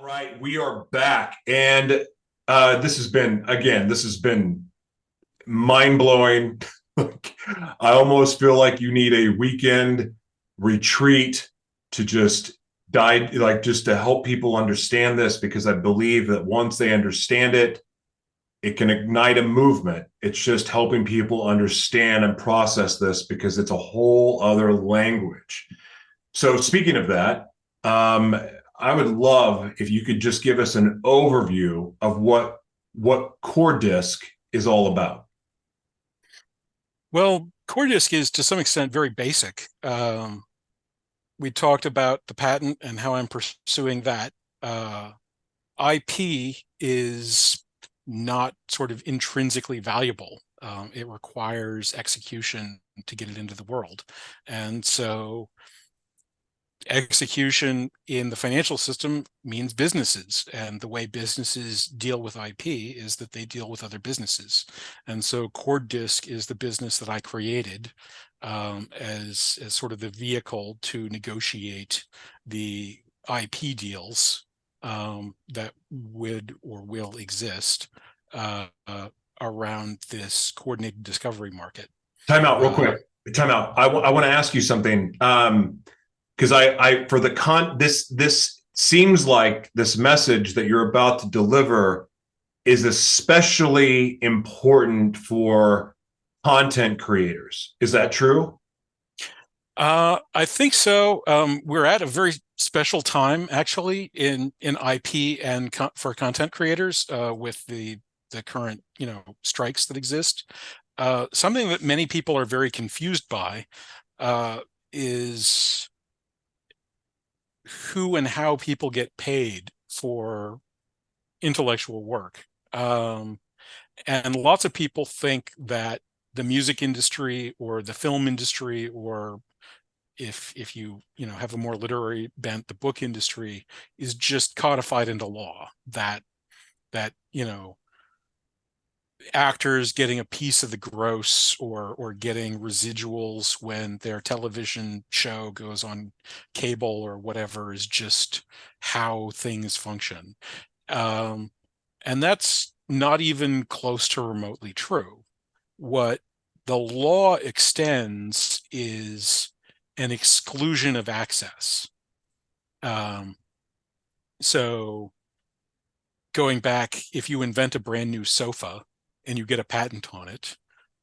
right, we are back, and this has been mind blowing. I almost feel like you need a weekend retreat to just dive, like just to help people understand this, because I believe that once they understand it, it can ignite a movement. It's just helping people understand and process this because it's a whole other language. So speaking of that, I would love if you could just give us an overview of what Coordisc is all about. Well, Coordisc is to some extent very basic. We talked about the patent and how I'm pursuing that. IP is not sort of intrinsically valuable. It requires execution to get it into the world. And so execution in the financial system means businesses, and the way businesses deal with IP is that they deal with other businesses. And so Coordisc is the business that I created as sort of the vehicle to negotiate the IP deals that would or will exist around this coordinated discovery market. Time out real Uh, quick. Time out. I want to ask you something. Because I for the this seems like this message that you're about to deliver is especially important for content creators. Is that true? I think so. We're at a very special time, actually, in IP and for content creators with the current strikes that exist. Something that many people are very confused by is who and how people get paid for intellectual work. And lots of people think that the music industry or the film industry, or if you have a more literary bent, the book industry is just codified into law that actors getting a piece of the gross or getting residuals when their television show goes on cable or whatever is just how things function. Um, and that's not even close to remotely true. What the law extends is an exclusion of access. Um, so going back, if you invent a brand new sofa and you get a patent on it,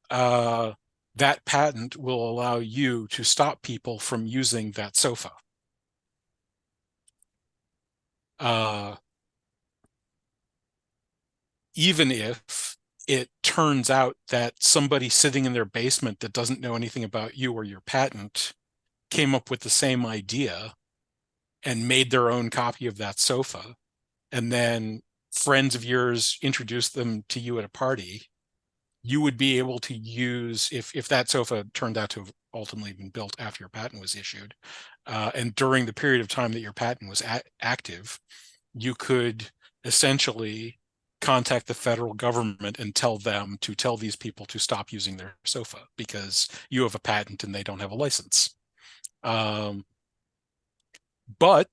uh, that patent will allow you to stop people from using that sofa. Uh, Even if it turns out that somebody sitting in their basement that doesn't know anything about you or your patent came up with the same idea and made their own copy of that sofa, and then friends of yours introduced them to you at a party, you would be able to use, if that sofa turned out to have ultimately been built after your patent was issued, and during the period of time that your patent was active, you could essentially contact the federal government and tell them to tell these people to stop using their sofa because you have a patent and they don't have a license. Um, but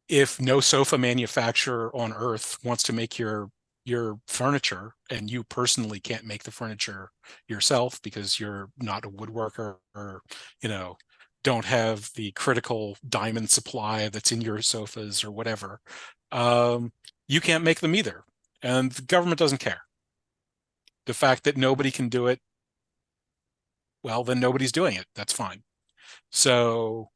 if no sofa manufacturer on earth wants to make your furniture and you personally can't make the furniture yourself because you're not a woodworker or you know don't have the critical diamond supply that's in your sofas or whatever, you can't make them either, and the government doesn't care. The fact that nobody can do it, well, then nobody's doing it. That's fine. So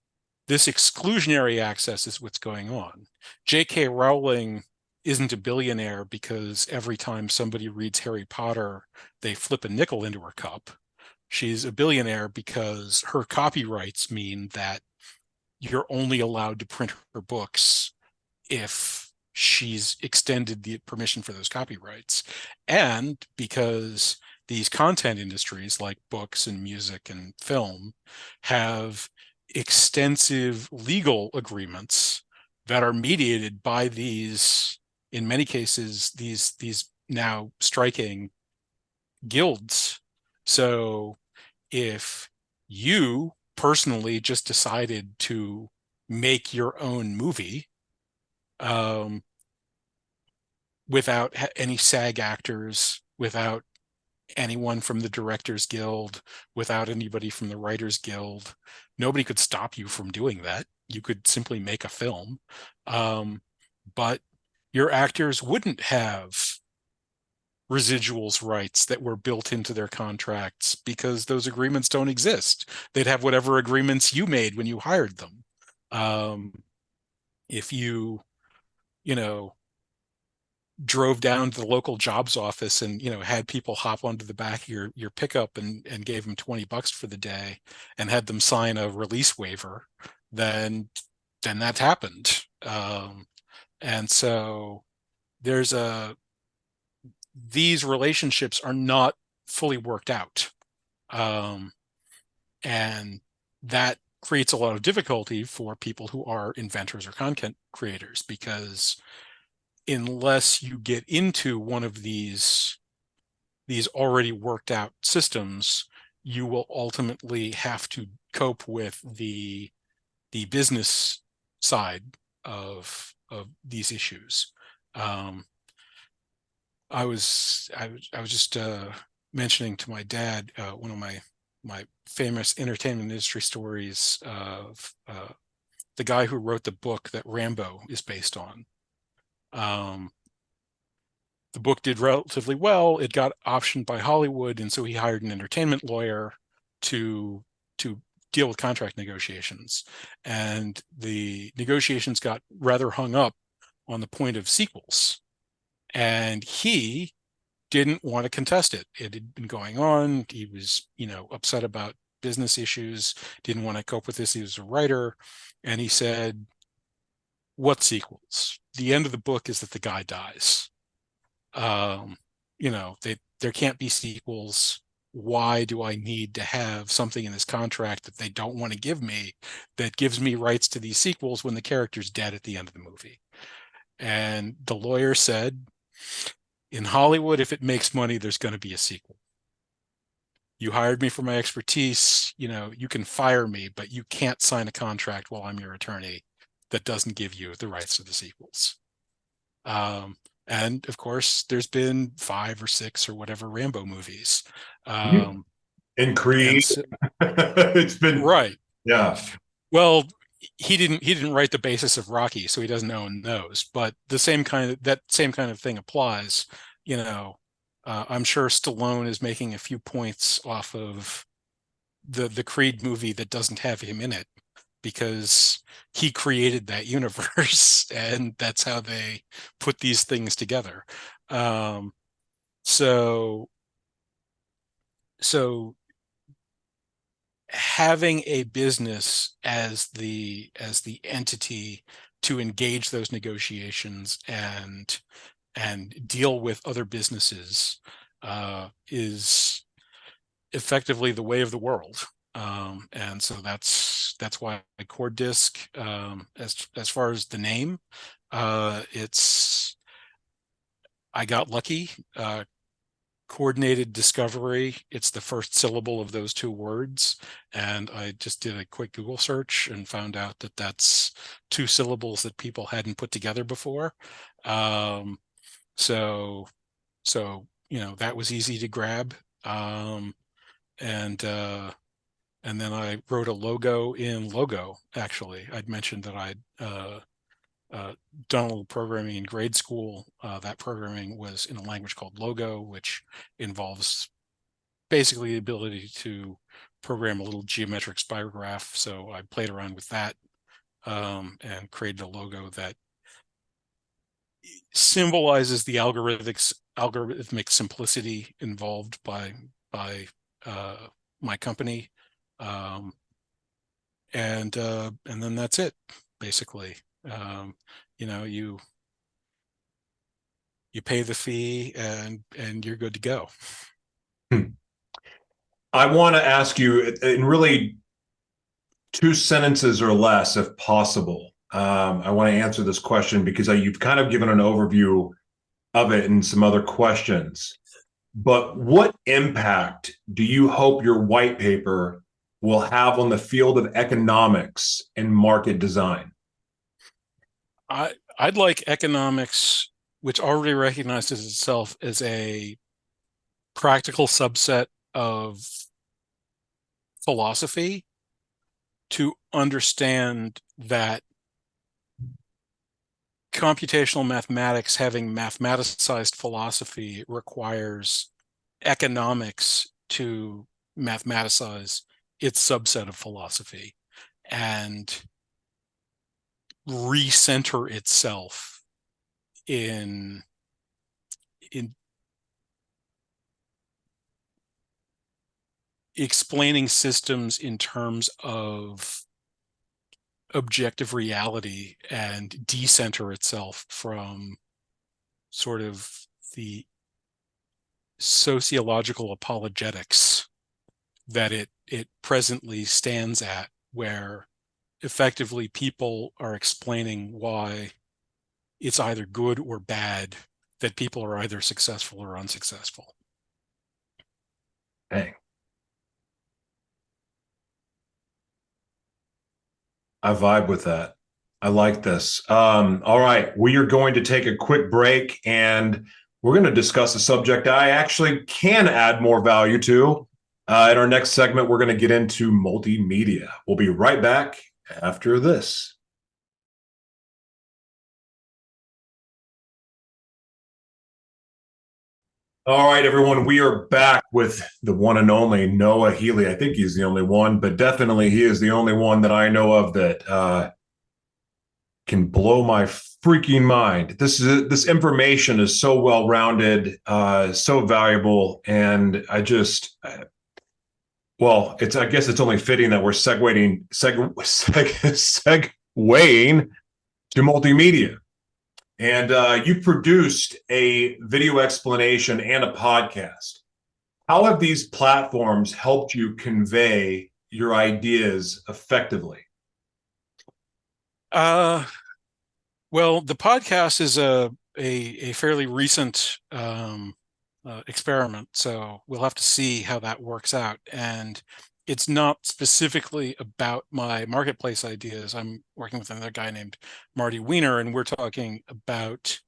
this exclusionary access is what's going on. J.K. Rowling isn't a billionaire because every time somebody reads Harry Potter, they flip a nickel into her cup. She's a billionaire because her copyrights mean that you're only allowed to print her books if she's extended the permission for those copyrights. And because these content industries like books and music and film have extensive legal agreements that are mediated by these, in many cases, these now striking guilds. So if you personally just decided to make your own movie, without any SAG actors, without anyone from the Directors Guild, without anybody from the Writers Guild. Nobody could stop you from doing that. You could simply make a film. But your actors wouldn't have residuals rights that were built into their contracts because those agreements don't exist. They'd have whatever agreements you made when you hired them. If you know, drove down to the local jobs office and had people hop onto the back of your pickup and gave them $20 for the day and had them sign a release waiver, then that's happened. And so there's these relationships are not fully worked out, and that creates a lot of difficulty for people who are inventors or content creators, because unless you get into one of these already worked out systems, you will ultimately have to cope with the business side of these issues. I was just mentioning to my dad one of my famous entertainment industry stories of the guy who wrote the book that Rambo is based on. The book did relatively well. It got optioned by Hollywood, and so he hired an entertainment lawyer to deal with contract negotiations. And the negotiations got rather hung up on the point of sequels. And he didn't want to contest it. It had been going on. He was, upset about business issues, didn't want to cope with this. He was a writer. And he said, what sequels? The end of the book is that the guy dies. There can't be sequels. Why do I need to have something in this contract that they don't want to give me that gives me rights to these sequels when the character's dead at the end of the movie? And the lawyer said, in Hollywood, if it makes money, there's going to be a sequel. You hired me for my expertise. You can fire me, but you can't sign a contract while I'm your attorney that doesn't give you the rights to the sequels. And of course, there's been 5 or 6 or whatever Rambo movies. And Creed. And so, It's been, right. yeah. Well, he didn't write the basis of Rocky, so he doesn't own those. But that same kind of thing applies. I'm sure Stallone is making a few points off of the Creed movie that doesn't have him in it, because he created that universe and that's how they put these things together. So having a business as the entity to engage those negotiations and deal with other businesses is effectively the way of the world. And so that's why Coordisc, as far as the name, I got lucky. Coordinated discovery, it's the first syllable of those 2 words, and I just did a quick Google search and found out that that's 2 syllables that people hadn't put together before. So that was easy to grab. And then I wrote a logo in Logo. Actually, I'd mentioned that I'd done a little programming in grade school. That programming was in a language called Logo, which involves basically the ability to program a little geometric spirograph. So I played around with that and created a logo that symbolizes the algorithmic simplicity involved by my company. And then that's it, basically. You pay the fee and you're good to go. I want to ask you in really 2 sentences or less, if possible. I want to answer this question because you've kind of given an overview of it and some other questions. But what impact do you hope your white paper will have on the field of economics and market design? I'd like economics which already recognizes itself as a practical subset of philosophy, to understand that computational mathematics, having mathematicized philosophy, requires economics to mathematicize its subset of philosophy and recenter itself in explaining systems in terms of objective reality and decenter itself from sort of the sociological apologetics that it presently stands at, where effectively people are explaining why it's either good or bad that people are either successful or unsuccessful. Dang. I vibe with that. I like this. All right. We are going to take a quick break and we're going to discuss a subject I actually can add more value to. In our next segment, we're going to get into multimedia. We'll be right back after this. All right, everyone, we are back with the one and only Noah Healy. I think he's the only one, but definitely he is the only one that I know of that can blow my freaking mind. This information is so well-rounded, so valuable, and I just well, I guess it's only fitting that we're segueing to multimedia. And you produced a video explanation and a podcast. How have these platforms helped you convey your ideas effectively? Well, the podcast is a fairly recent experiment, so we'll have to see how that works out. And it's not specifically about my marketplace ideas. I'm working with another guy named Marty Weiner, and we're talking about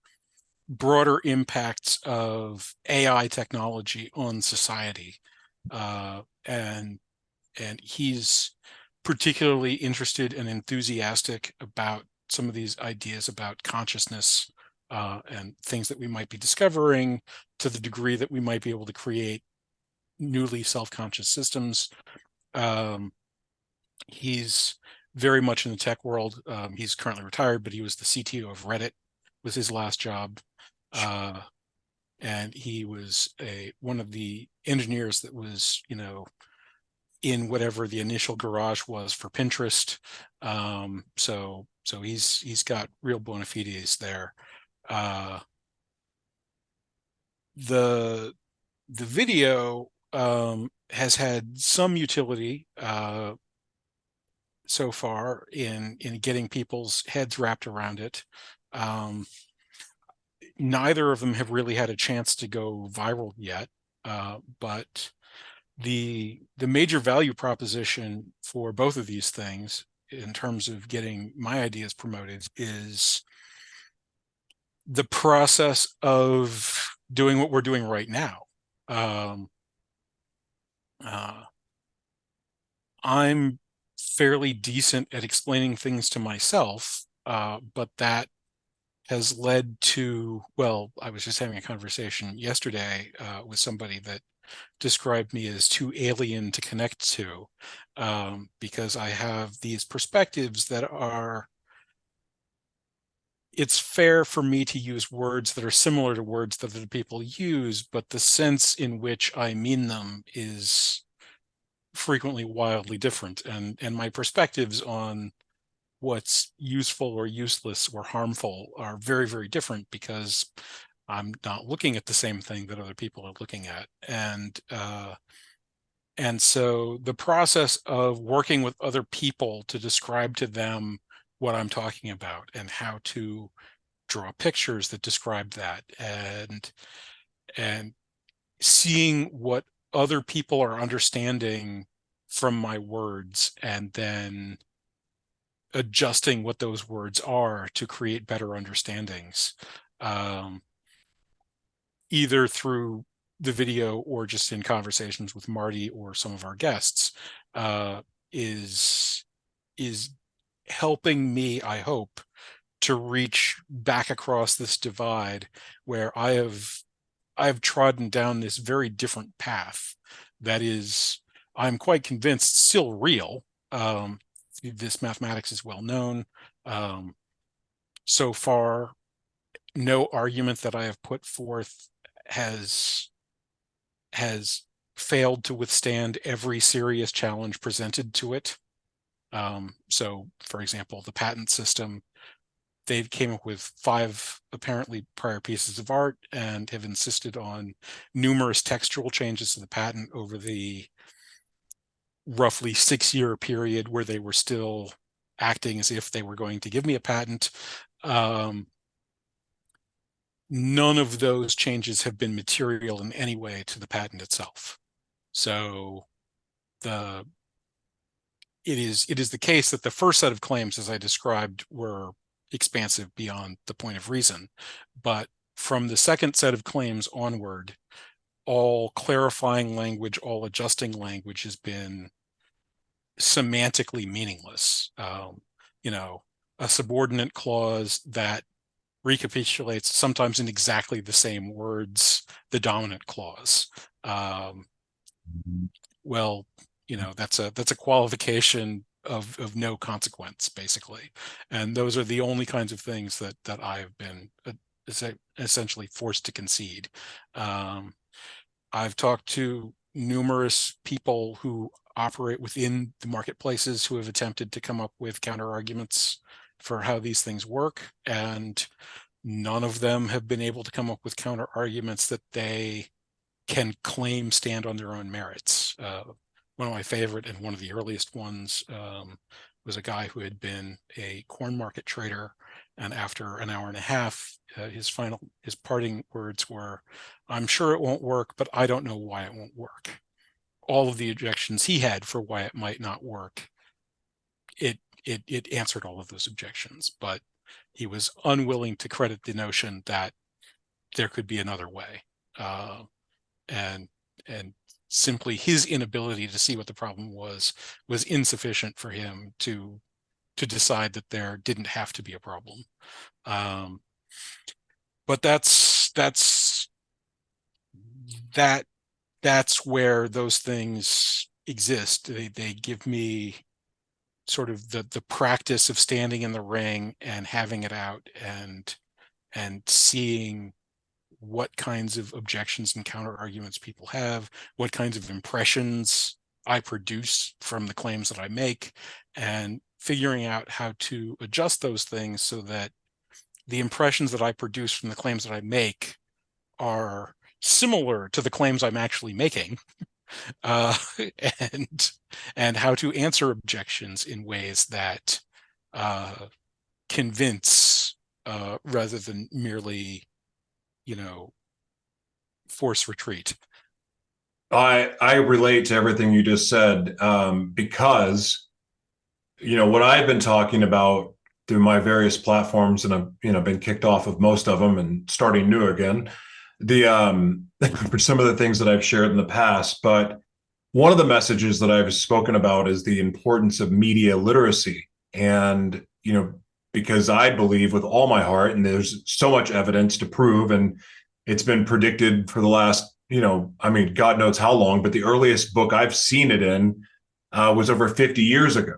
broader impacts of AI technology on society. And he's particularly interested and enthusiastic about some of these ideas about consciousness and things that we might be discovering, to the degree that we might be able to create newly self-conscious systems. He's very much in the tech world. He's currently retired, but he was the CTO of Reddit, was his last job. And he was one of the engineers that was, in whatever the initial garage was for Pinterest. So he's got real bona fides there. The video has had some utility so far in getting people's heads wrapped around it. Neither of them have really had a chance to go viral yet, but the major value proposition for both of these things, in terms of getting my ideas promoted, is the process of doing what we're doing right now. I'm fairly decent at explaining things to myself, but that has led to, well, I was just having a conversation yesterday with somebody that described me as too alien to connect to, because I have these perspectives that are, it's fair for me to use words that are similar to words that other people use, but the sense in which I mean them is frequently wildly different. And my perspectives on what's useful or useless or harmful are very, very different, because I'm not looking at the same thing that other people are looking at. And so the process of working with other people to describe to them what I'm talking about and how to draw pictures that describe that, and seeing what other people are understanding from my words, and then adjusting what those words are to create better understandings. either through the video or just in conversations with Marty or some of our guests, is helping me, I hope, to reach back across this divide where I've trodden down this very different path that is, I'm quite convinced, still real. This mathematics is well known. So far, no argument that I have put forth has failed to withstand every serious challenge presented to it. So, for example, the patent system, they came up with 5 apparently prior pieces of art and have insisted on numerous textual changes to the patent over the roughly 6-year period where they were still acting as if they were going to give me a patent. None of those changes have been material in any way to the patent itself. So it is the case that the first set of claims, as I described, were expansive beyond the point of reason. But from the second set of claims onward, all clarifying language, all adjusting language has been semantically meaningless. A subordinate clause that recapitulates, sometimes in exactly the same words, the dominant clause. Well, that's a qualification of no consequence, basically. And those are the only kinds of things that I have been essentially forced to concede. I've talked to numerous people who operate within the marketplaces who have attempted to come up with counter arguments for how these things work, and none of them have been able to come up with counter arguments that they can claim stand on their own merits. One of my favorite and one of the earliest ones was a guy who had been a corn market trader, and after an hour and a half, his parting words were, "I'm sure it won't work, but I don't know why it won't work." All of the objections he had for why it might not work, it answered all of those objections, but he was unwilling to credit the notion that there could be another way. And simply his inability to see what the problem was insufficient for him to decide that there didn't have to be a problem. But that's where those things exist. They give me sort of the practice of standing in the ring and having it out and seeing what kinds of objections and counter arguments people have, what kinds of impressions I produce from the claims that I make, and figuring out how to adjust those things so that the impressions that I produce from the claims that I make are similar to the claims I'm actually making, and how to answer objections in ways that convince rather than merely, force retreat. I relate to everything you just said, because what I've been talking about through my various platforms, and I've been kicked off of most of them and starting new again, for some of the things that I've shared in the past. But one of the messages that I've spoken about is the importance of media literacy. And because I believe with all my heart, and there's so much evidence to prove, and it's been predicted for the last, God knows how long, but the earliest book I've seen it in was over 50 years ago,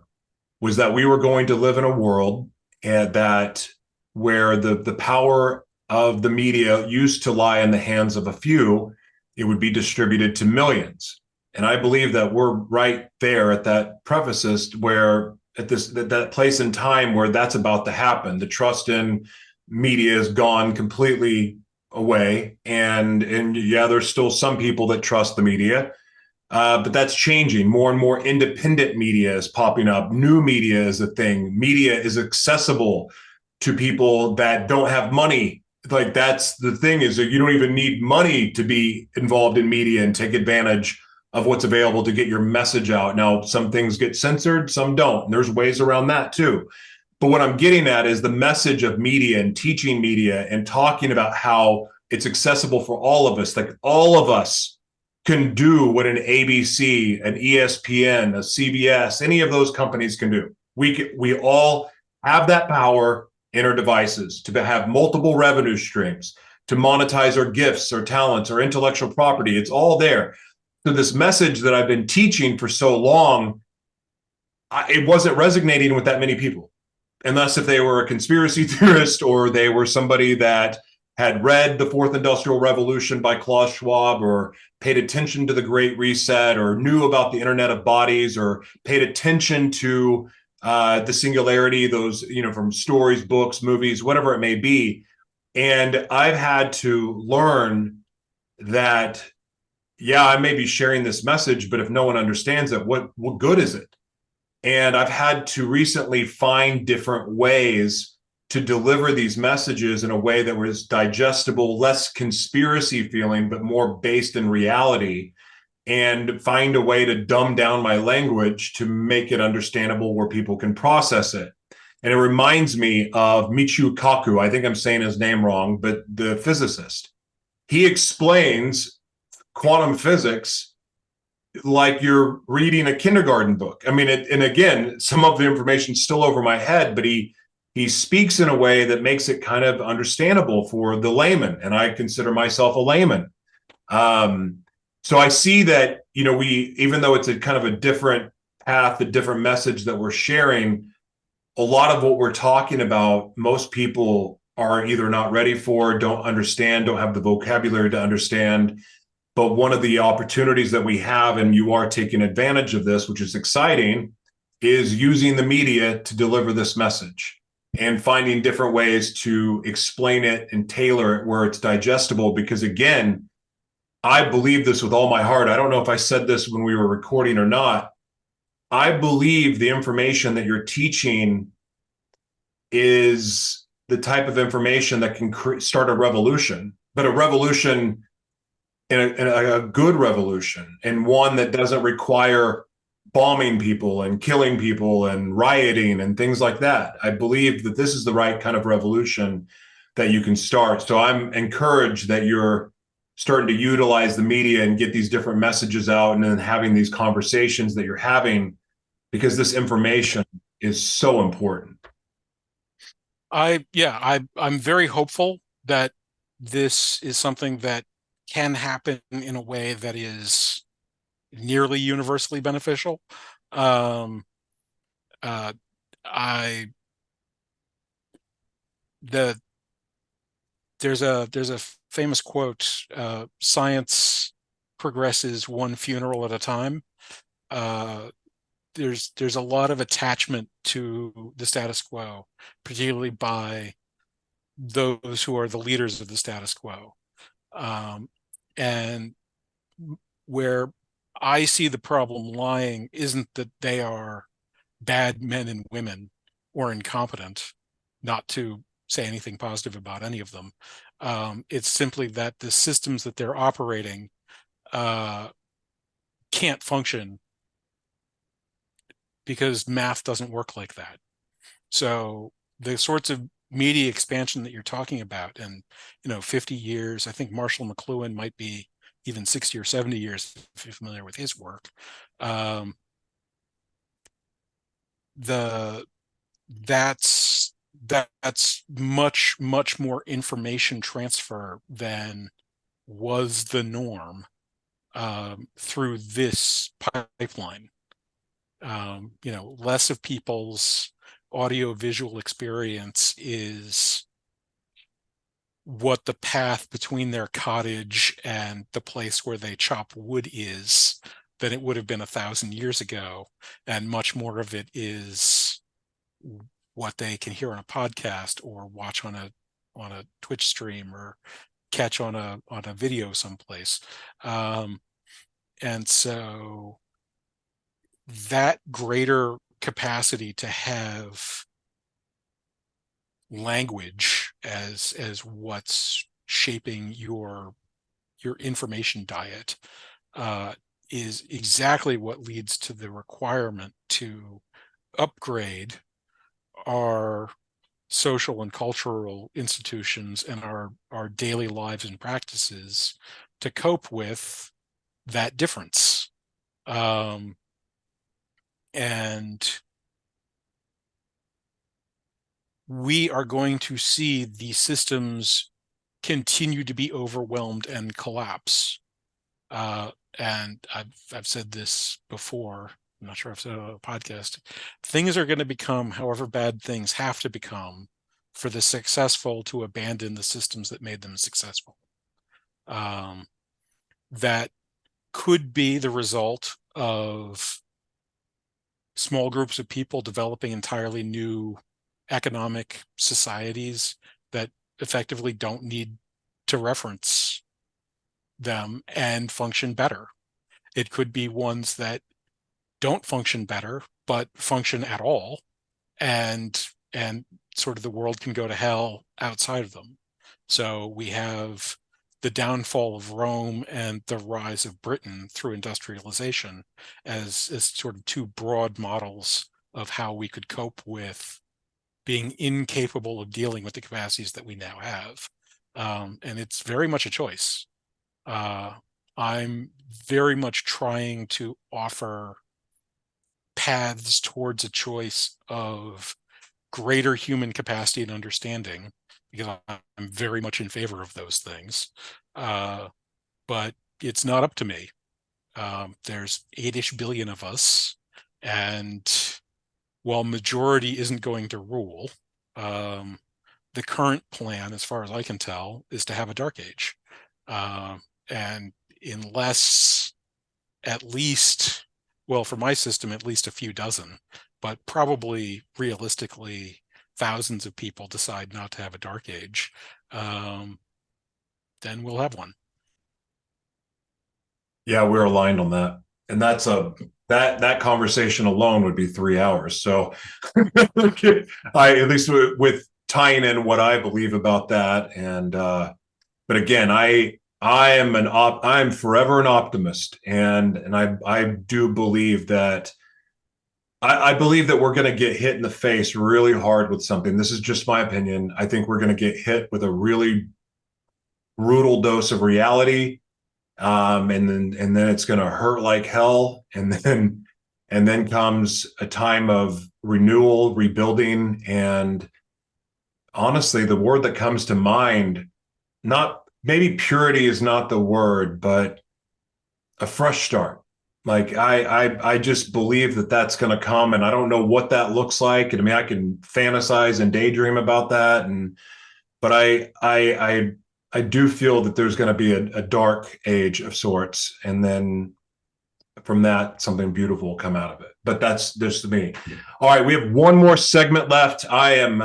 was that we were going to live in a world where the power of the media used to lie in the hands of a few. It would be distributed to millions. And I believe that we're right there at that precipice where at that place in time where that's about to happen. The trust in media is gone completely away. And yeah, there's still some people that trust the media, but that's changing. More and more independent media is popping up. New media is a thing. Media is accessible to people that don't have money. Like, that's the thing, is that you don't even need money to be involved in media and take advantage of what's available to get your message out. Now, some things get censored, some don't. And there's ways around that too. But what I'm getting at is the message of media and teaching media and talking about how it's accessible for all of us. Like all of us can do what an ABC, an ESPN, a CBS, any of those companies can do. We all have that power in our devices to have multiple revenue streams, to monetize our gifts, our talents, our intellectual property. It's all there. So this message that I've been teaching for so long, it wasn't resonating with that many people, unless if they were a conspiracy theorist or they were somebody that had read The Fourth Industrial Revolution by Klaus Schwab, or paid attention to the Great Reset, or knew about the Internet of Bodies, or paid attention to the singularity, those, from stories, books, movies, whatever it may be. And I've had to learn that, yeah, I may be sharing this message, but if no one understands it, what good is it? And I've had to recently find different ways to deliver these messages in a way that was digestible, less conspiracy feeling, but more based in reality, and find a way to dumb down my language to make it understandable where people can process it. And it reminds me of Michio Kaku. I think I'm saying his name wrong, but the physicist. He explains quantum physics like you're reading a kindergarten book. I mean, and again, some of the information's still over my head, but he speaks in a way that makes it kind of understandable for the layman, and I consider myself a layman. So I see that, we, even though it's a kind of a different path, a different message that we're sharing, a lot of what we're talking about, most people are either not ready for, don't understand, don't have the vocabulary to understand. But one of the opportunities that we have, and you are taking advantage of this, which is exciting, is using the media to deliver this message and finding different ways to explain it and tailor it where it's digestible. Because again, I believe this with all my heart. I don't know if I said this when we were recording or not. I believe the information that you're teaching is the type of information that can start a revolution, but a revolution in a good revolution, and one that doesn't require bombing people and killing people and rioting and things like that. I believe that this is the right kind of revolution that you can start. So I'm encouraged that you're starting to utilize the media and get these different messages out, and then having these conversations that you're having, because this information is so important. I'm very hopeful that this is something that can happen in a way that is nearly universally beneficial. Um, uh, I the there's a famous quote: "Science progresses one funeral at a time." Uh, there's a lot of attachment to the status quo, particularly by those who are the leaders of the status quo. And where I see the problem lying isn't that they are bad men and women or incompetent, not to say anything positive about any of them. It's simply that the systems that they're operating can't function because math doesn't work like that. So the sorts of media expansion that you're talking about, and 50 years, I think Marshall McLuhan might be even 60 or 70 years, if you're familiar with his work. Um, the that's much more information transfer than was the norm through this pipeline. Less of people's audio visual experience is what the path between their cottage and the place where they chop wood is than it would have been 1,000 years ago, and much more of it is what they can hear on a podcast or watch on a Twitch stream or catch on a video someplace. And so that greater capacity to have language as what's shaping your information diet is exactly what leads to the requirement to upgrade our social and cultural institutions and our daily lives and practices to cope with that difference. And we are going to see the systems continue to be overwhelmed and collapse. And I've said this before. I'm not sure if I've said it on a podcast. Things are going to become however bad things have to become for the successful to abandon the systems that made them successful. That could be the result of small groups of people developing entirely new economic societies that effectively don't need to reference them and function better. It could be ones that don't function better, but function at all, and sort of the world can go to hell outside of them. So we have the downfall of Rome and the rise of Britain through industrialization as sort of two broad models of how we could cope with being incapable of dealing with the capacities that we now have. And it's very much a choice. I'm very much trying to offer paths towards a choice of greater human capacity and understanding, because I'm very much in favor of those things. But it's not up to me. There's 8-ish billion of us, and while majority isn't going to rule, the current plan, as far as I can tell, is to have a dark age. And unless at least, well, for my system, at least a few dozen, but probably realistically, thousands of people decide not to have a dark age, then we'll have one. Yeah, we're aligned on that. And that's that conversation alone would be 3 hours. So I at least with tying in what I believe about that. And but again, I'm forever an optimist. And I do believe that I believe that we're going to get hit in the face really hard with something. This is just my opinion. I think we're going to get hit with a really brutal dose of reality, and then it's going to hurt like hell, and then comes a time of renewal, rebuilding, and honestly, the word that comes to mind, not maybe purity is not the word, but a fresh start. Like I just believe that that's going to come, and I don't know what that looks like. And I mean, I can fantasize and daydream about that, but I do feel that there's going to be a dark age of sorts, and then from that, something beautiful will come out of it. But that's just me. All right, we have one more segment left. I am.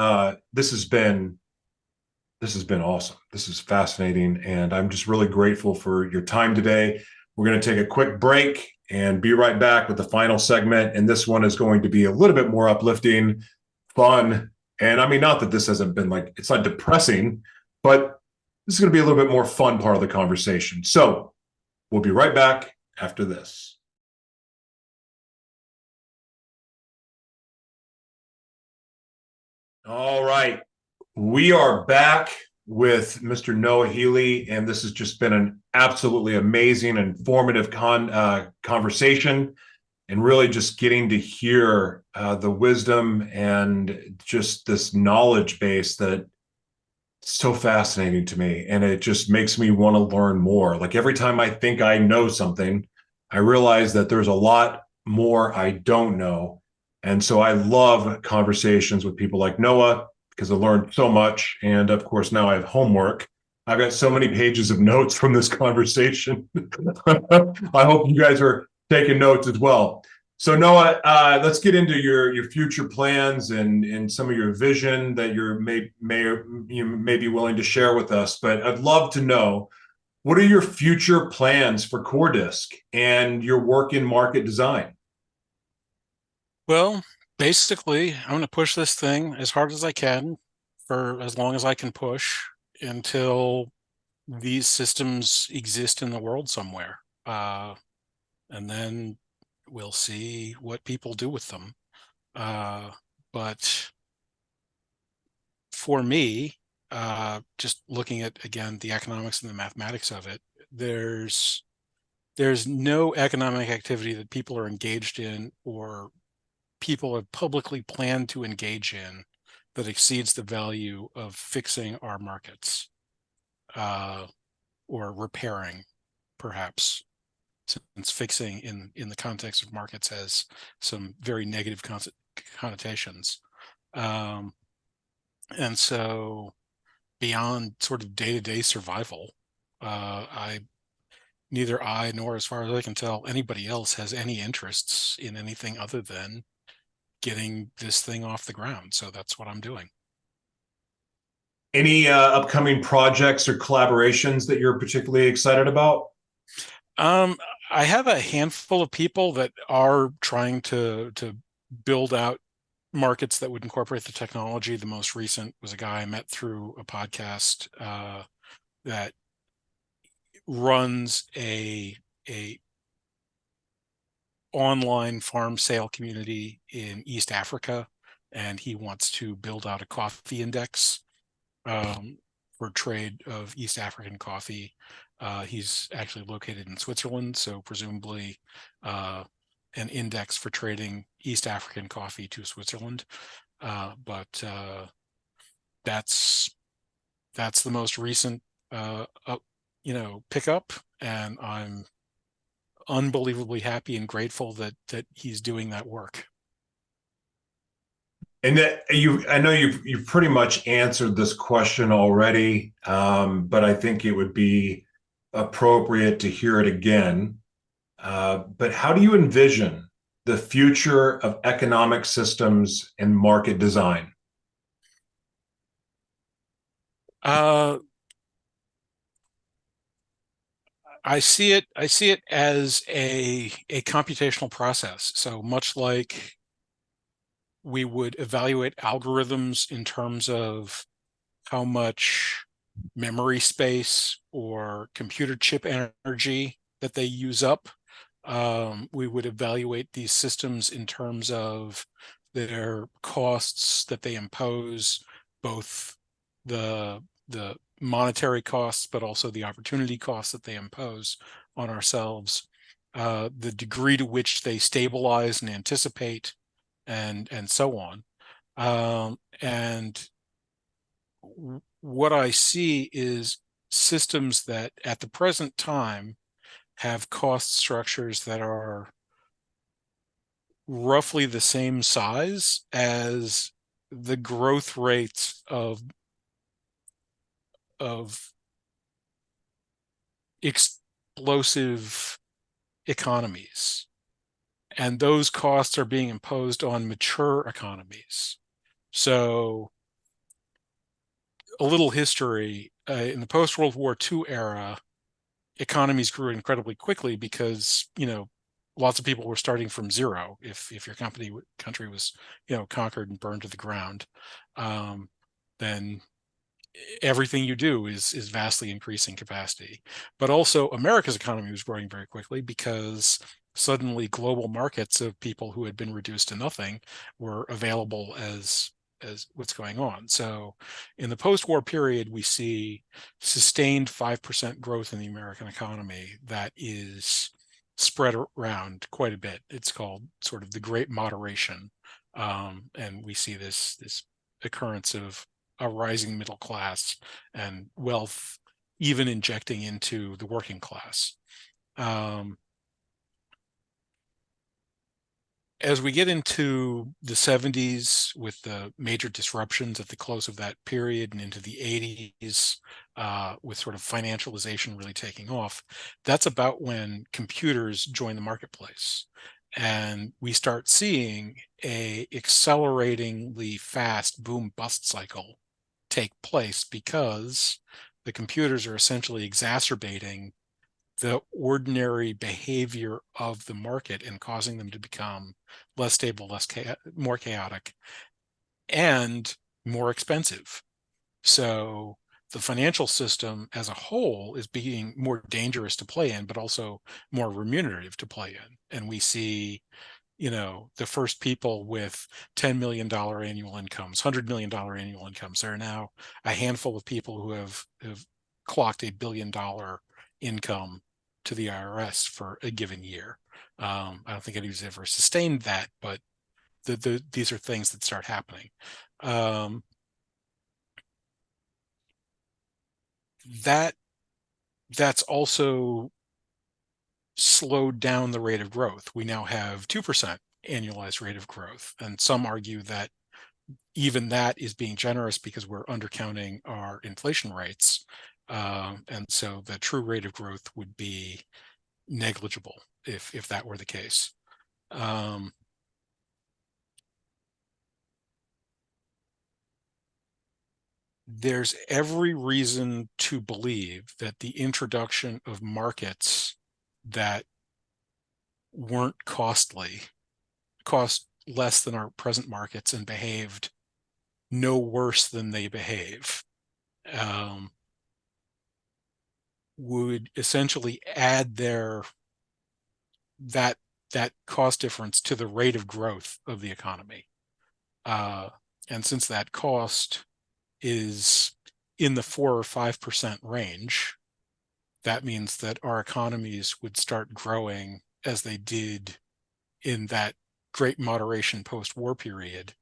This has been awesome. This is fascinating, and I'm just really grateful for your time today. We're going to take a quick break and be right back with the final segment. And this one is going to be a little bit more uplifting, fun, and I mean, not that this hasn't been like, it's not depressing, but this is going to be a little bit more fun part of the conversation. So we'll be right back after this. All right. We are back with Mr. Noah Healy, and this has just been an absolutely amazing, informative conversation, and really just getting to hear the wisdom and just this knowledge base that so fascinating to me, and it just makes me want to learn more. Like every time I think I know something, I realize that there's a lot more I don't know. And so I love conversations with people like Noah because I learned so much. And of course, now I have homework. I've got so many pages of notes from this conversation. I hope you guys are taking notes as well. So Noah, let's get into your future plans and some of your vision that you may be willing to share with us. But I'd love to know, what are your future plans for Coordisc and your work in market design? Well, basically, I'm going to push this thing as hard as I can for as long as I can push until these systems exist in the world somewhere. And then we'll see what people do with them. But for me, just looking at, again, the economics and the mathematics of it, there's no economic activity that people are engaged in or people have publicly planned to engage in that exceeds the value of fixing our markets, or repairing, perhaps, since fixing in the context of markets has some very negative connotations. And so beyond sort of day-to-day survival, neither I nor, as far as I can tell, anybody else has any interests in anything other than getting this thing off the ground. So that's what I'm doing. Any upcoming projects or collaborations that you're particularly excited about? Um, I have a handful of people that are trying to build out markets that would incorporate the technology. The most recent was a guy I met through a podcast that runs a online farm sale community in East Africa, and he wants to build out a coffee index for trade of East African coffee. He's actually located in Switzerland, so presumably an index for trading East African coffee to Switzerland. But that's the most recent pickup, and I'm unbelievably happy and grateful that he's doing that work. And that I know you've pretty much answered this question already, but I think it would be appropriate to hear it again. But how do you envision the future of economic systems and market design? Uh, I see it as a computational process. So much like we would evaluate algorithms in terms of how much memory space or computer chip energy that they use up. We would evaluate these systems in terms of their costs that they impose, both the monetary costs, but also the opportunity costs that they impose on ourselves, the degree to which they stabilize and anticipate, and so on. And what I see is systems that at the present time have cost structures that are roughly the same size as the growth rates of explosive economies. And those costs are being imposed on mature economies. So a little history, in the post-World War II era, economies grew incredibly quickly because, lots of people were starting from zero. If your country was, conquered and burned to the ground, then everything you do is vastly increasing capacity. But also America's economy was growing very quickly because suddenly global markets of people who had been reduced to nothing were available as what's going on. So in the post-war period, we see sustained 5% growth in the American economy that is spread around quite a bit. It's called sort of the Great Moderation. And we see this occurrence of a rising middle class and wealth even injecting into the working class. As we get into the 70s with the major disruptions at the close of that period and into the 80s, with sort of financialization really taking off, that's about when computers join the marketplace. And we start seeing a acceleratingly fast boom bust cycle take place because the computers are essentially exacerbating the ordinary behavior of the market and causing them to become less stable, more chaotic, and more expensive. So the financial system as a whole is being more dangerous to play in, but also more remunerative to play in. And we see the first people with $10 million annual incomes, $100 million annual incomes. There are now a handful of people who have clocked $1 billion income to the IRS for a given year. I don't think anybody's ever sustained that, but these are things that start happening. That's also slowed down the rate of growth. We now have 2% annualized rate of growth, and some argue that even that is being generous because we're undercounting our inflation rates, and so the true rate of growth would be negligible if that were the case. There's every reason to believe that the introduction of markets that weren't costly, cost less than our present markets, and behaved no worse than they behave, would essentially add that cost difference to the rate of growth of the economy. And since that cost is in the 4 or 5% range, that means that our economies would start growing as they did in that great moderation post-war period,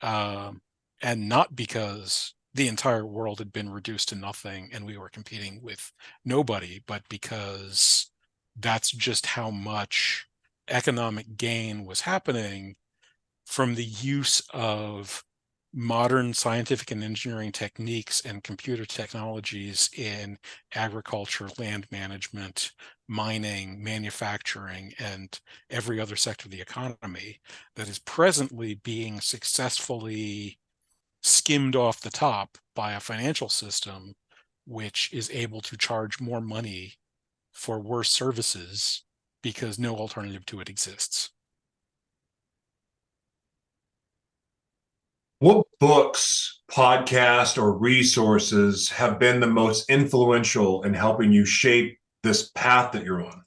and not because the entire world had been reduced to nothing and we were competing with nobody, but because that's just how much economic gain was happening from the use of modern scientific and engineering techniques and computer technologies in agriculture, land management, mining, manufacturing, and every other sector of the economy that is presently being successfully skimmed off the top by a financial system which is able to charge more money for worse services because no alternative to it exists. What books, podcasts, or resources have been the most influential in helping you shape this path that you're on?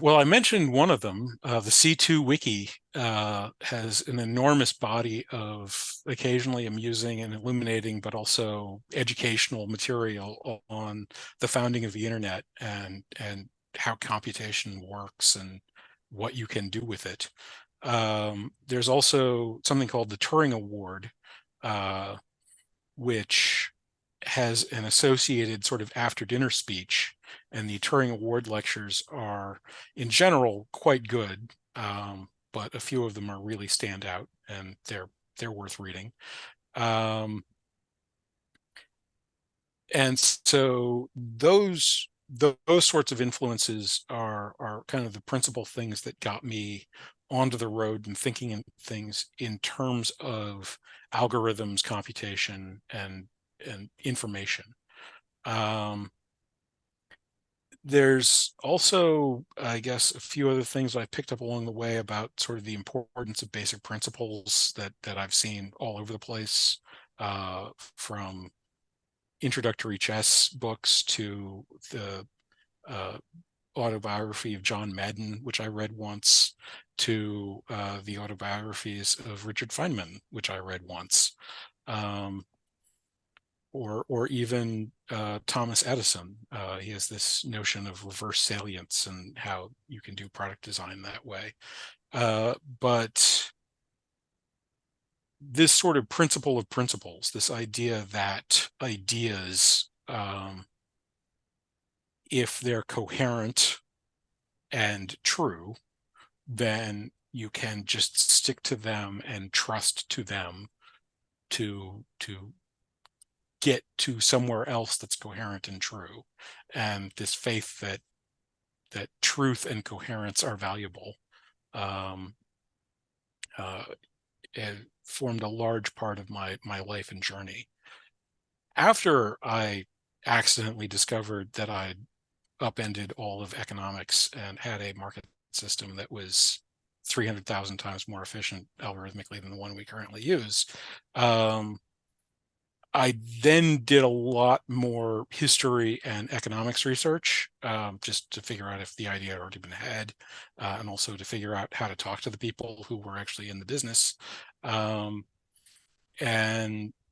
Well, I mentioned one of them. The C2 Wiki has an enormous body of occasionally amusing and illuminating, but also educational material on the founding of the internet and how computation works and what you can do with it. There's also something called the Turing Award, which has an associated sort of after dinner speech, and the Turing Award lectures are in general quite good, but a few of them are really stand out and they're worth reading. And so those sorts of influences are kind of the principal things that got me onto the road and thinking in things in terms of algorithms, computation, and information. There's also, I guess, a few other things I picked up along the way about sort of the importance of basic principles that I've seen all over the place, from introductory chess books to the autobiography of John Madden, which I read once, to the autobiographies of Richard Feynman, which I read once. Or even Thomas Edison. He has this notion of reverse salience and how you can do product design that way. But this sort of principle of principles, this idea that ideas, if they're coherent and true, then you can just stick to them and trust to them to get to somewhere else that's coherent and true. And this faith that truth and coherence are valuable formed a large part of my life and journey. After I accidentally discovered that I'd upended all of economics and had a market system that was 300,000 times more efficient algorithmically than the one we currently use, I then did a lot more history and economics research, just to figure out if the idea had already been had, and also to figure out how to talk to the people who were actually in the business. And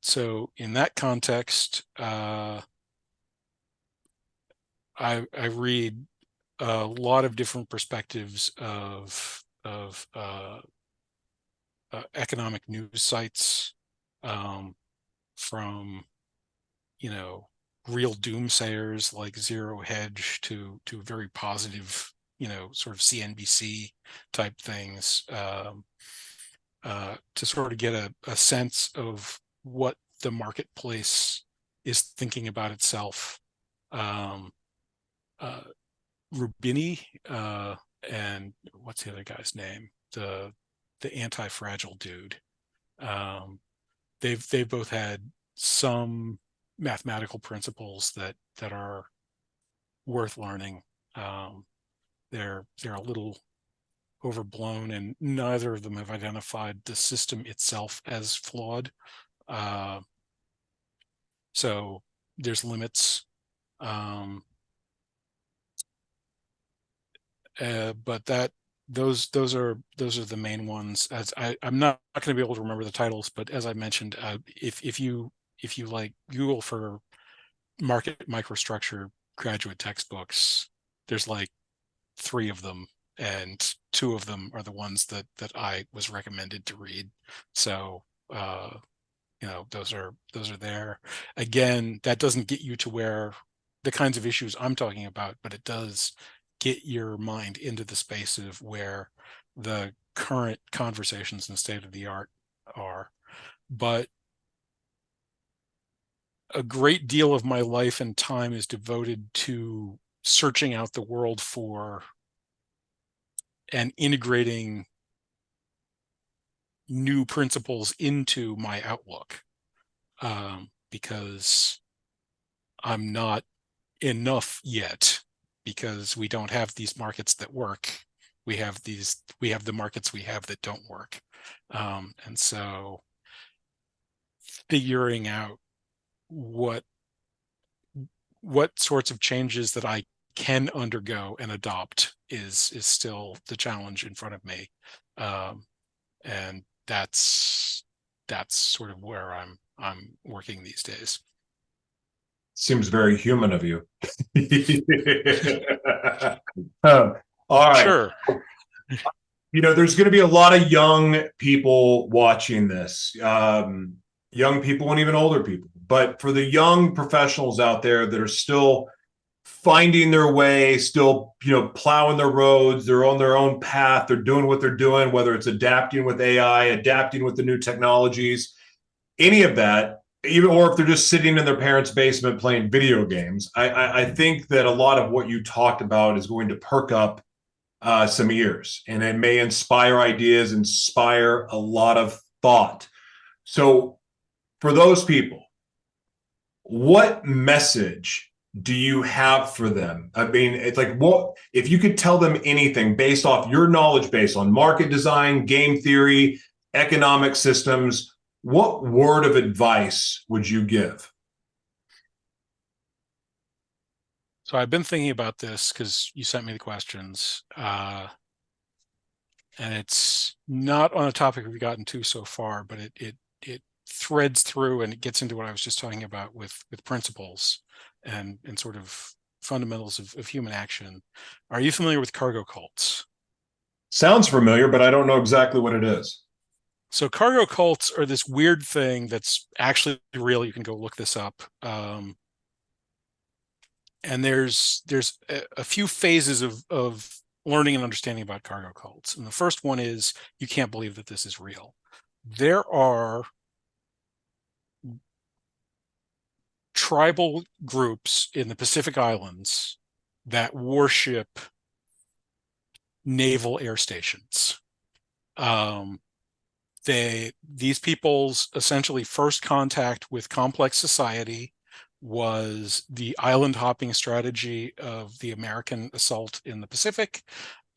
so in that context, I read a lot of different perspectives of economic news sites, from real doomsayers like Zero Hedge to very positive, sort of CNBC type things, to sort of get a sense of what the marketplace is thinking about itself. Um, uh, Rubini, and what's the other guy's name? The anti-fragile dude. Um, they've both had some mathematical principles that are worth learning. Um, they're a little overblown, and neither of them have identified the system itself as flawed. Uh, so there's limits. Um, but those are the main ones. As I'm not going to be able to remember the titles, but as I mentioned, if you like Google for market microstructure graduate textbooks, there's like three of them, and two of them are the ones that I was recommended to read. So those are there. Again, that doesn't get you to where the kinds of issues I'm talking about, but it does get your mind into the space of where the current conversations and state of the art are. But a great deal of my life and time is devoted to searching out the world for and integrating new principles into my outlook, because I'm not enough yet, because we don't have these markets that work. We have the markets we have that don't work. And so figuring out what sorts of changes that I can undergo and adopt is still the challenge in front of me. And that's sort of where I'm working these days. Seems very human of you. All right. Sure. There's going to be a lot of young people watching this, young people and even older people. But for the young professionals out there that are still finding their way, still, plowing their roads, they're on their own path, they're doing what they're doing, whether it's adapting with AI, adapting with the new technologies, any of that, even or if they're just sitting in their parents' basement playing video games. I think that a lot of what you talked about is going to perk up some ears, and it may inspire ideas, inspire a lot of thought. So, for those people, what message do you have for them? I mean, it's like, what if you could tell them anything based off your knowledge base on market design, game theory, economic systems? What word of advice would you give? So I've been thinking about this because you sent me the questions, and it's not on a topic we've gotten to so far, but it threads through and it gets into what I was just talking about with principles and sort of fundamentals of human action. Are you familiar with cargo cults? Sounds familiar, but I don't know exactly what it is. So cargo cults are this weird thing that's actually real. You can go look this up. And there's a few phases of learning and understanding about cargo cults. And the first one is you can't believe that this is real. There are tribal groups in the Pacific Islands that worship naval air stations. These people's essentially first contact with complex society was the island hopping strategy of the American assault in the Pacific.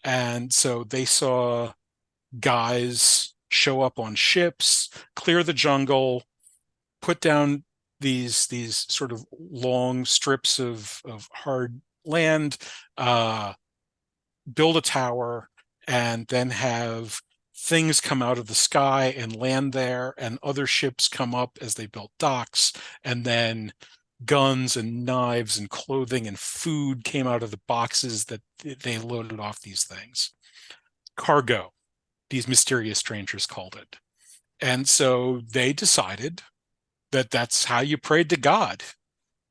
And so they saw guys show up on ships, clear the jungle, put down these sort of long strips of hard land, build a tower, and then have things come out of the sky and land there, and other ships come up as they built docks, and then guns and knives and clothing and food came out of the boxes that they loaded off these things. Cargo, these mysterious strangers called it. And so they decided that that's how you prayed to God.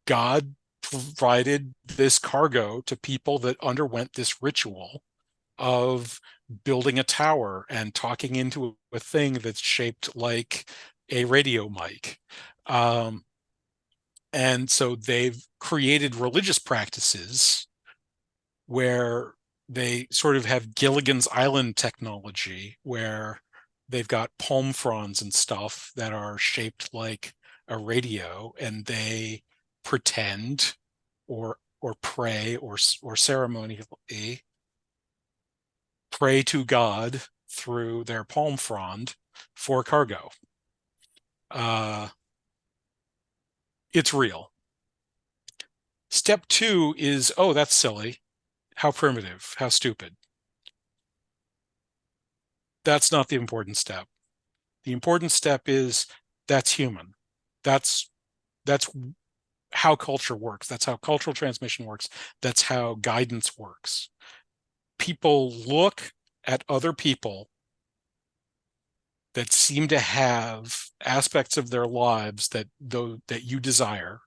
God provided this cargo to people that underwent this ritual of building a tower and talking into a thing that's shaped like a radio mic. And so they've created religious practices where they sort of have Gilligan's Island technology, where they've got palm fronds and stuff that are shaped like a radio, and they pretend or pray or ceremonially pray to God through their palm frond for cargo. It's real. Step two is, oh, that's silly. How primitive, how stupid. That's not the important step. The important step is that's human. That's how culture works. That's how cultural transmission works. That's how guidance works. People look at other people that seem to have aspects of their lives that you desire,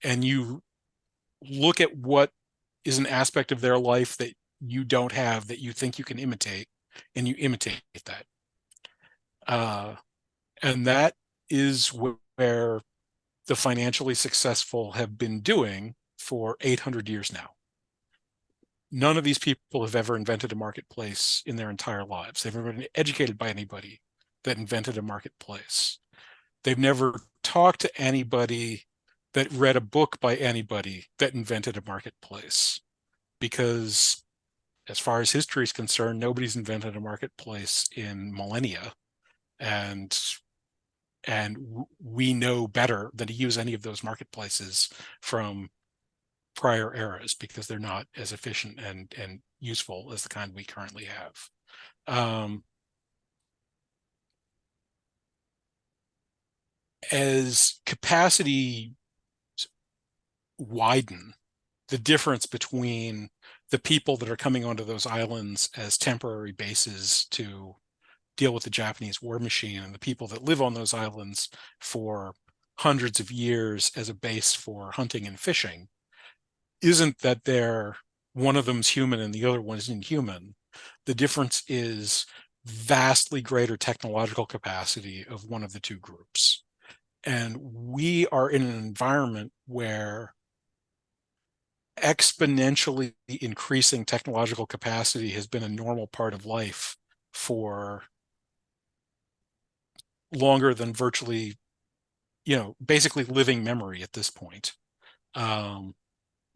and you look at what is an aspect of their life that you don't have that you think you can imitate, and you imitate that. And that is where the financially successful have been doing for 800 years now. None of these people have ever invented a marketplace in their entire lives. They've never been educated by anybody that invented a marketplace. They've never talked to anybody that read a book by anybody that invented a marketplace, because as far as history is concerned, nobody's invented a marketplace in millennia, and we know better than to use any of those marketplaces from prior eras, because they're not as efficient and useful as the kind we currently have. As capacity widen, the difference between the people that are coming onto those islands as temporary bases to deal with the Japanese war machine and the people that live on those islands for hundreds of years as a base for hunting and fishing isn't that one of them's human and the other one isn't human. The difference is vastly greater technological capacity of one of the two groups. And we are in an environment where exponentially increasing technological capacity has been a normal part of life for longer than virtually, basically living memory at this point.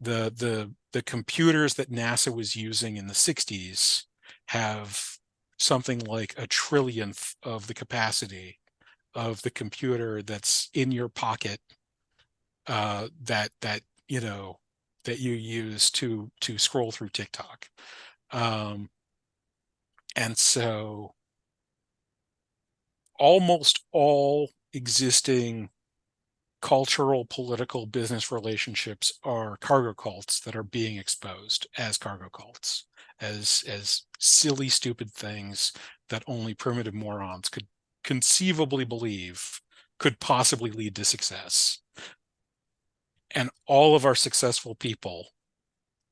The computers that NASA was using in the 60s have something like a trillionth of the capacity of the computer that's in your pocket, that you use to scroll through TikTok. And so almost all existing cultural, political, business relationships are cargo cults that are being exposed as cargo cults, as silly, stupid things that only primitive morons could conceivably believe could possibly lead to success. And all of our successful people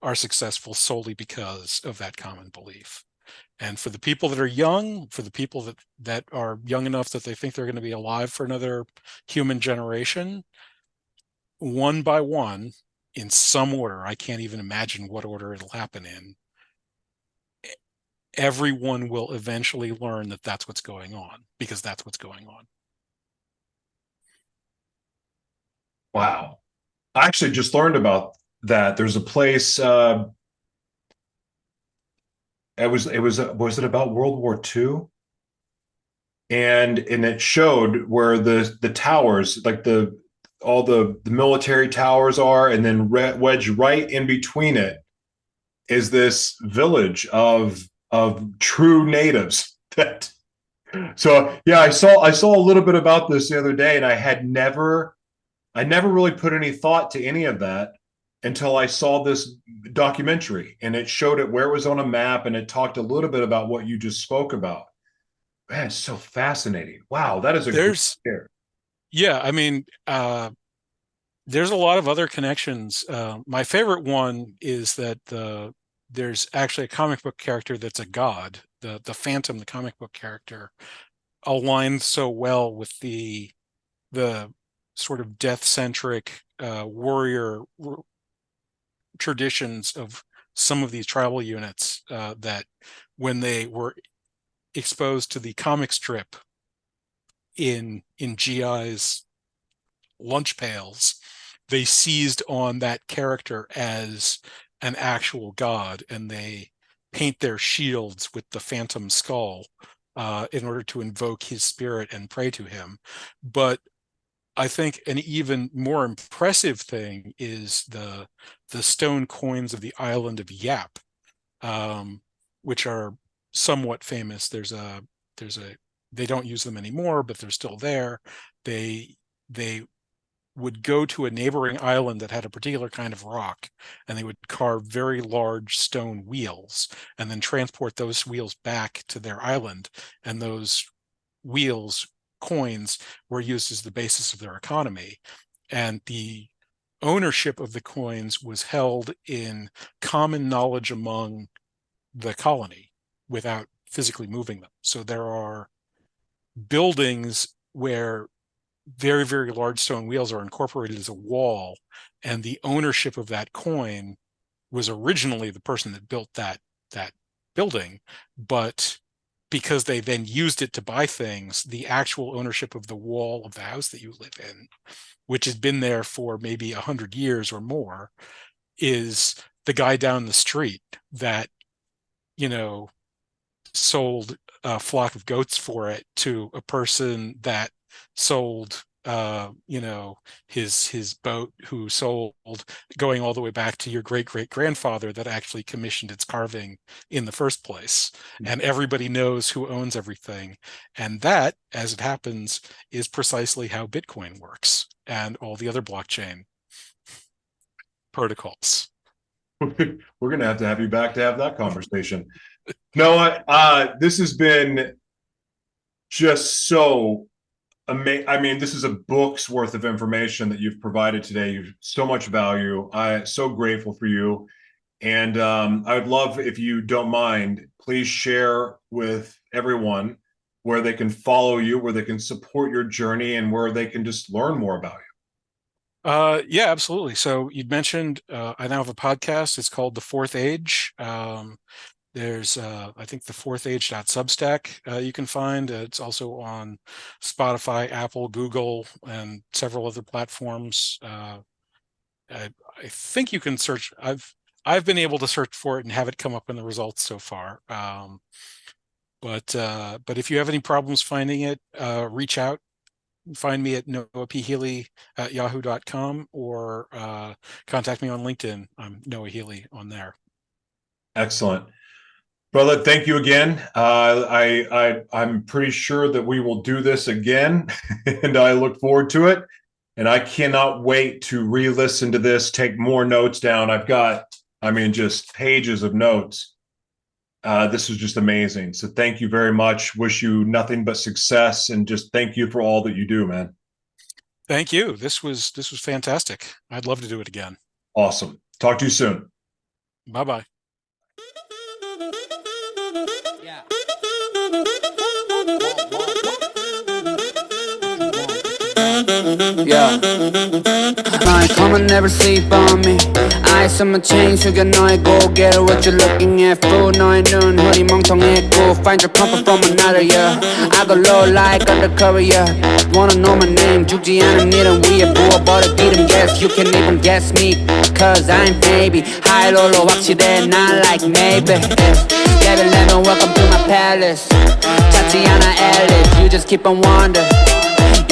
are successful solely because of that common belief. And for the people that are young, for the people that are young enough that they think they're going to be alive for another human generation, one by one, in some order, I can't even imagine what order it'll happen in, everyone will eventually learn that that's what's going on, because that's what's going on. Wow. I actually just learned about that. There's a place, was it about World War II? And it showed where the towers, like all the military towers are, and then wedged right in between it is this village of true natives. That so yeah, I saw a little bit about this the other day, and I never really put any thought to any of that until I saw this documentary, and it showed it where it was on a map, and it talked a little bit about what you just spoke about. Man, it's so fascinating. Wow, that is a great There's, share. yeah, I mean, there's a lot of other connections. My favorite one is that there's actually a comic book character that's a god. The Phantom, the comic book character, aligned so well with the sort of death-centric warrior traditions of some of these tribal units that when they were exposed to the comic strip in GI's lunch pails, they seized on that character as an actual god, and they paint their shields with the phantom skull in order to invoke his spirit and pray to him. But I think an even more impressive thing is the stone coins of the island of Yap, which are somewhat famous. There's a they don't use them anymore, but they're still there. They would go to a neighboring island that had a particular kind of rock, and they would carve very large stone wheels and then transport those wheels back to their island. And those wheels, coins, were used as the basis of their economy. And the ownership of the coins was held in common knowledge among the colony without physically moving them. So there are buildings where very, very large stone wheels are incorporated as a wall, and the ownership of that coin was originally the person that built that building, but because they then used it to buy things, the actual ownership of the wall of the house that you live in, which has been there for maybe 100 years or more, is the guy down the street that, you know, sold a flock of goats for it to a person that sold his boat, who sold, going all the way back to your great grandfather that actually commissioned its carving in the first place. And everybody knows who owns everything. And that, as it happens, is precisely how Bitcoin works and all the other blockchain protocols. We're going to have you back to have that conversation. No, this has been just so amazing. I mean, this is a book's worth of information that you've provided today. You've so much value. I'm so grateful for you. And I would love, if you don't mind, please share with everyone where they can follow you, where they can support your journey, and where they can just learn more about you. Yeah, absolutely. So you'd mentioned I now have a podcast. It's called The Fourth Age. There's, I think, the Fourth Age.substack you can find. It's also on Spotify, Apple, Google, and several other platforms. I think you can search. I've been able to search for it and have it come up in the results so far. But if you have any problems finding it, reach out. Find me at noahphealy@yahoo.com, or contact me on LinkedIn. I'm Noah Healy on there. Excellent. Brother, thank you again. I'm pretty sure that we will do this again, and I look forward to it. And I cannot wait to re-listen to this, take more notes down. I've got, just pages of notes. This was just amazing. So thank you very much. Wish you nothing but success, and just thank you for all that you do, man. Thank you. This was fantastic. I'd love to do it again. Awesome. Talk to you soon. Bye-bye. Yeah. My come and never sleep on me. I some change you know I go get what you're looking at. Food 너의 눈 허리 멍청했고 find your comfort from another yeah. I go low like undercover yeah. Wanna know my name 죽지 않은 일은 위에 부어버려 기름 guess you can even guess me cause I'm baby high low로 확실해 not like maybe Devil let me welcome to my palace 찾지 않아 Alice you just keep on wondering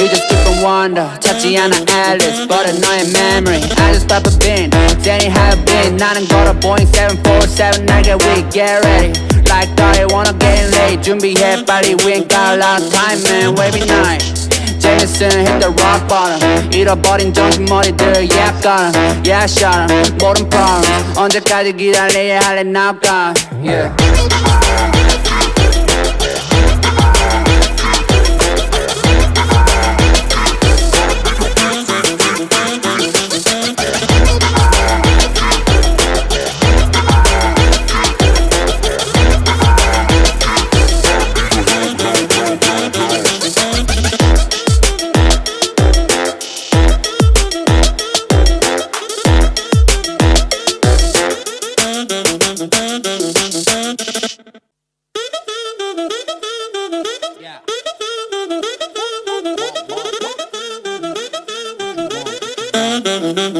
You just keep on wonder 찾지 않아 Alice 버려 너의 memory I just pop a bin Danny have been 나는 걸어 Boeing 747 날개 we get ready Like I wanna get in late 준비해 빨리 we ain't got a lot of time man wavy night Jameson hit the rock bottom 잃어버린 정신머리들 yeah got 'em yeah shot 'em 모든 problems 언제까지 기다려야 할래 now gone yeah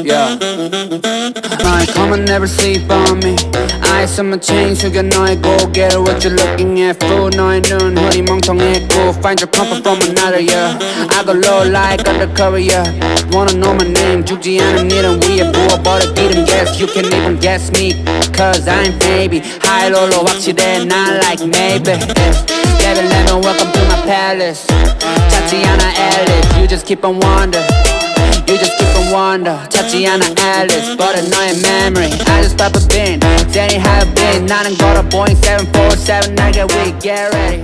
Yeah. My come and never sleep on me. Eyes on my chain, 숙여 너의 고개를 what you looking at? Fool 너의 눈 허리 멍청했고 Find your comfort from another yeah. I go low like undercover yeah. Wanna know my name 죽지 않은 일은 위에 부어버려 기름 guess you can even guess me Cause I'm baby high low로 확실해 not like maybe Baby let me welcome to my palace 찾지 않아 Alice You just keep on wonder You just keep on wonder 찾지 않아 Alice 버려 너의 memory I just pop a bin Danny have been 나는 걸어 Boeing 747 날개 we get ready